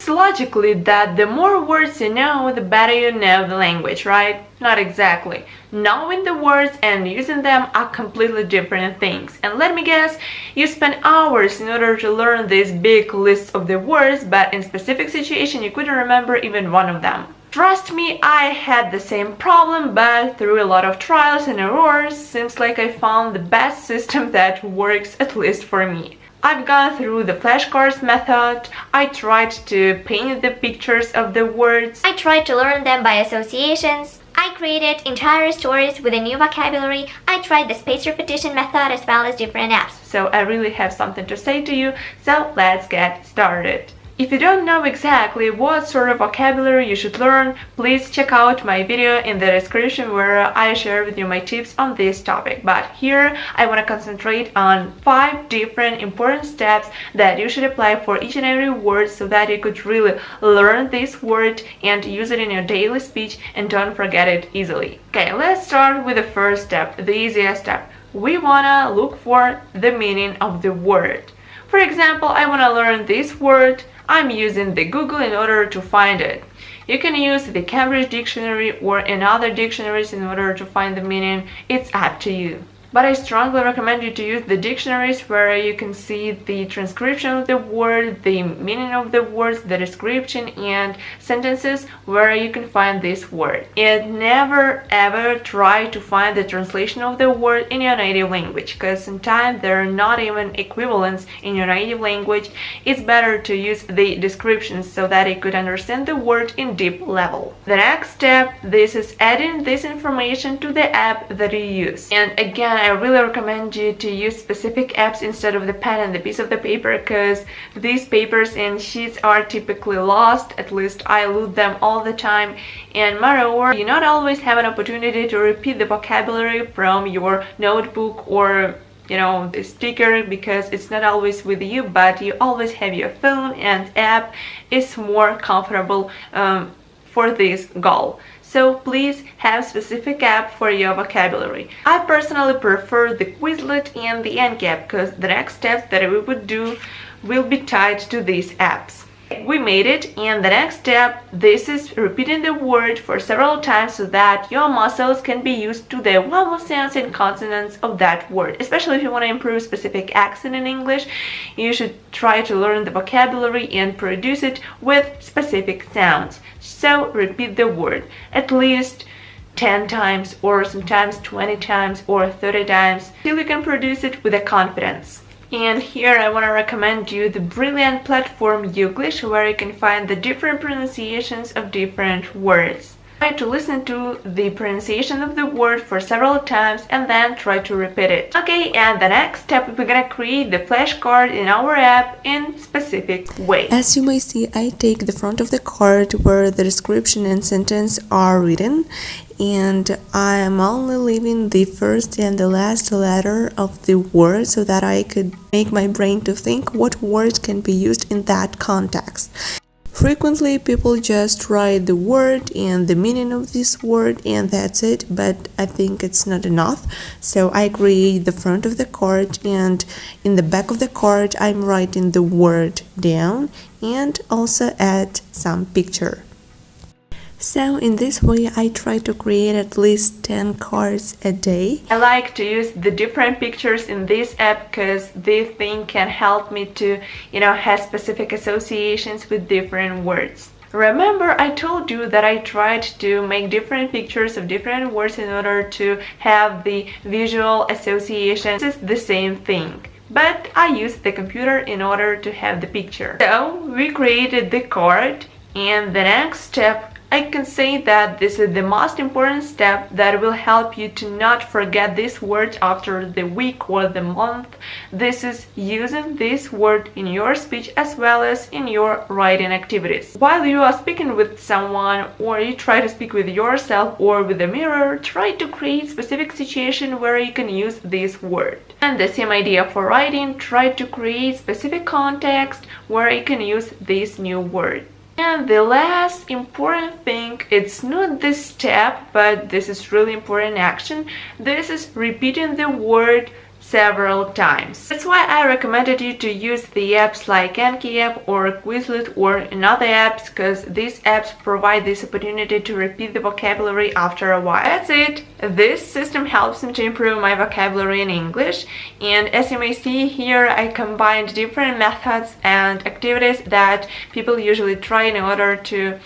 seems logically that the more words you know, the better you know the language, right? Not exactly. Knowing the words and using them are completely different things. And let me guess, you spend hours in order to learn this big list of the words, but in specific situation you couldn't remember even one of them. Trust me, I had the same problem, but through a lot of trials and errors, seems like I found the best system that works, at least for me. I've gone through the flashcards method, I tried to paint the pictures of the words, I tried to learn them by associations, I created entire stories with a new vocabulary, I tried the spaced repetition method as well as different apps. So I really have something to say to you, so let's get started. If you don't know exactly what sort of vocabulary you should learn, please check out my video in the description where I share with you my tips on this topic. But here I want to concentrate on 5 different important steps that you should apply for each and every word so that you could really learn this word and use it in your daily speech and don't forget it easily. Okay, let's start with the first step, the easiest step. We want to look for the meaning of the word. For example, I want to learn this word. I'm using the Google in order to find it. You can use the Cambridge Dictionary or in other dictionaries in order to find the meaning. It's up to you. But I strongly recommend you to use the dictionaries where you can see the transcription of the word, the meaning of the words, the description and sentences where you can find this word. And never ever try to find the translation of the word in your native language, because sometimes there are not even equivalents in your native language. It's better to use the descriptions so that you could understand the word in deep level. The next step, this is adding this information to the app that you use. And again, I really recommend you to use specific apps instead of the pen and the piece of the paper, because these papers and sheets are typically lost. At least I lose them all the time, and moreover, you not always have an opportunity to repeat the vocabulary from your notebook or the sticker, because it's not always with you, but you always have your phone, and app is more comfortable for this goal. So please have specific app for your vocabulary. I personally prefer the Quizlet and the Anki app, because the next steps that we would do will be tied to these apps. We made it, and the next step, this is repeating the word for several times so that your muscles can be used to the vowel sounds and consonants of that word. Especially if you want to improve specific accent in English, you should try to learn the vocabulary and produce it with specific sounds. So repeat the word at least 10 times or sometimes 20 times or 30 times till you can produce it with a confidence. And here I want to recommend you the brilliant platform Youglish, where you can find the different pronunciations of different words. Try to listen to the pronunciation of the word for several times and then try to repeat it. Okay, and the next step, we're gonna create the flashcard in our app in specific way. As you may see, I take the front of the card where the description and sentence are written, and I am only leaving the first and the last letter of the word so that I could make my brain to think what word can be used in that context. Frequently, people just write the word and the meaning of this word and that's it, but I think it's not enough. So I create the front of the card, and in the back of the card I'm writing the word down and also add some picture. So in this way I try to create at least 10 cards a day. I like to use the different pictures in this app because this thing can help me to, have specific associations with different words. Remember, I told you that I tried to make different pictures of different words in order to have the visual association. This is the same thing, but I used the computer in order to have the picture. So we created the card, and the next step, I can say that this is the most important step that will help you to not forget this word after the week or the month. This is using this word in your speech as well as in your writing activities. While you are speaking with someone, or you try to speak with yourself or with a mirror, try to create specific situation where you can use this word. And the same idea for writing, try to create specific context where you can use this new word. And the last important thing, it's not this step, but this is really important action. This is repeating the word several times. That's why I recommended you to use the apps like Anki app or Quizlet or another apps, because these apps provide this opportunity to repeat the vocabulary after a while. That's it. This system helps me to improve my vocabulary in English, and as you may see here, I combined different methods and activities that people usually try in order to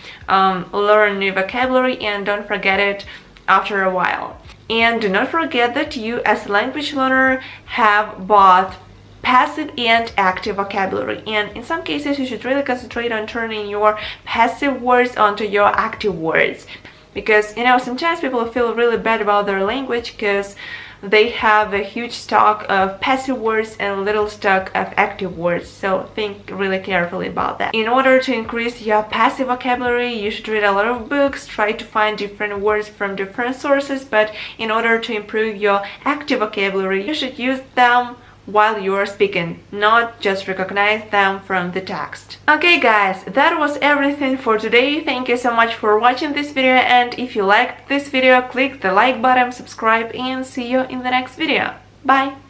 learn new vocabulary and don't forget it after a while. And do not forget that you as a language learner have both passive and active vocabulary, and in some cases you should really concentrate on turning your passive words onto your active words, because sometimes people feel really bad about their language because they have a huge stock of passive words and little stock of active words, so think really carefully about that. In order to increase your passive vocabulary, you should read a lot of books, try to find different words from different sources, but in order to improve your active vocabulary, you should use them while you are speaking, not just recognize them from the text. Okay guys, that was everything for today. Thank you so much for watching this video, and if you liked this video, click the like button, subscribe, and see you in the next video. Bye!